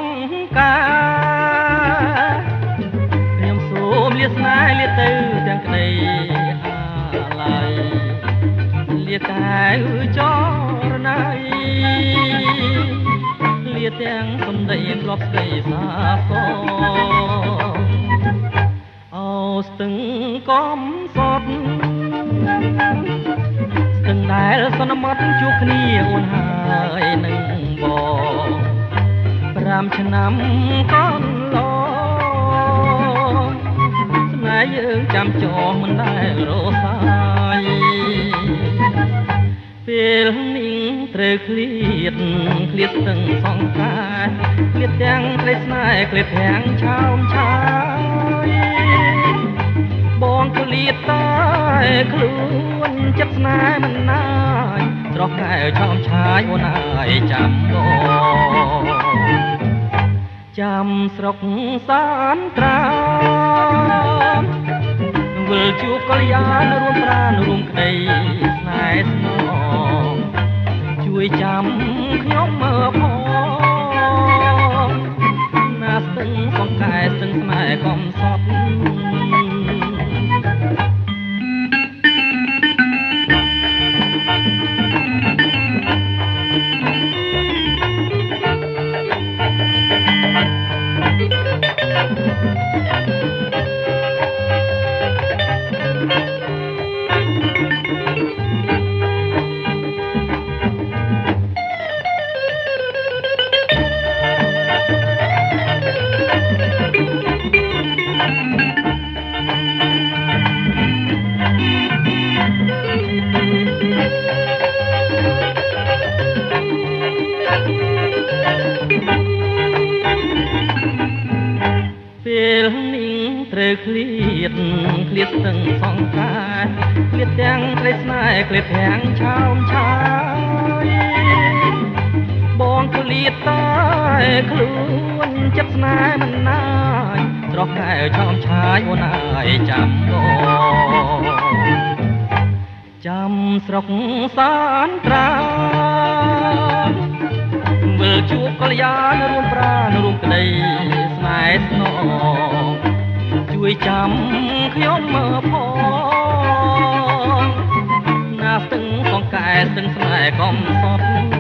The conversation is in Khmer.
ង្ការខ្ញុំសូមលាស្នេហ៍លាទៅទាំងក្តីអាឡ័យលាកែវចរណៃលាទាំងសំដីធ្លាប់ស្ដីសាសអូស្ទឹងកំសត់ស្ទឹងដែលសន្មត់ជួបគ្នាអូនហើយនឹងបង5ឆ្នាំកន្លងស្នេហ៍យើងចាំចងមិនដែលរសាយពេលនេះត្រូវឃ្លាតស្ទឹងសង្ការឃ្លាតទាំងក្លេស្នេហ៍ឃ្លាតទាំងឆោមឆាយបងឃ្លាតតែខ្លួនចិត្តស្នេហ៍មិនណាយស្រស់កែវឆោមឆាយអូនអើយចាំបងចាំស្រុកសានត្រាមវិលជួបកល្យានរួមប្រាណរួមក្តីស្នេហ៍ស្នងជួយចាំខ្ញុំមើលផងណាស្ទឹងសង្កែស្ទឹងស្នេហ៍កំសត់ពេលនេះត្រូវឃ្លាតស្ទឹងសង្ការឃ្លាតទាំងក្តីស្នេហ៍ឃ្លាតទាំងឆោមឆាយបងឃ្លាតតែខ្លួនចិត្តស្នេហ៍មិនណាយស្រស់កែវឆោមឆាយអូនអើយចាំបងចាំស្រុកសានត្រាមវិលជួបកល្យានរួមប្រាណរួមក្តីស្នេហ៍ស្នងជួយចាំខ្ញុំមើលផងណាស្ទឹងសង្កែស្ទឹងស្នេហ៍កំសត់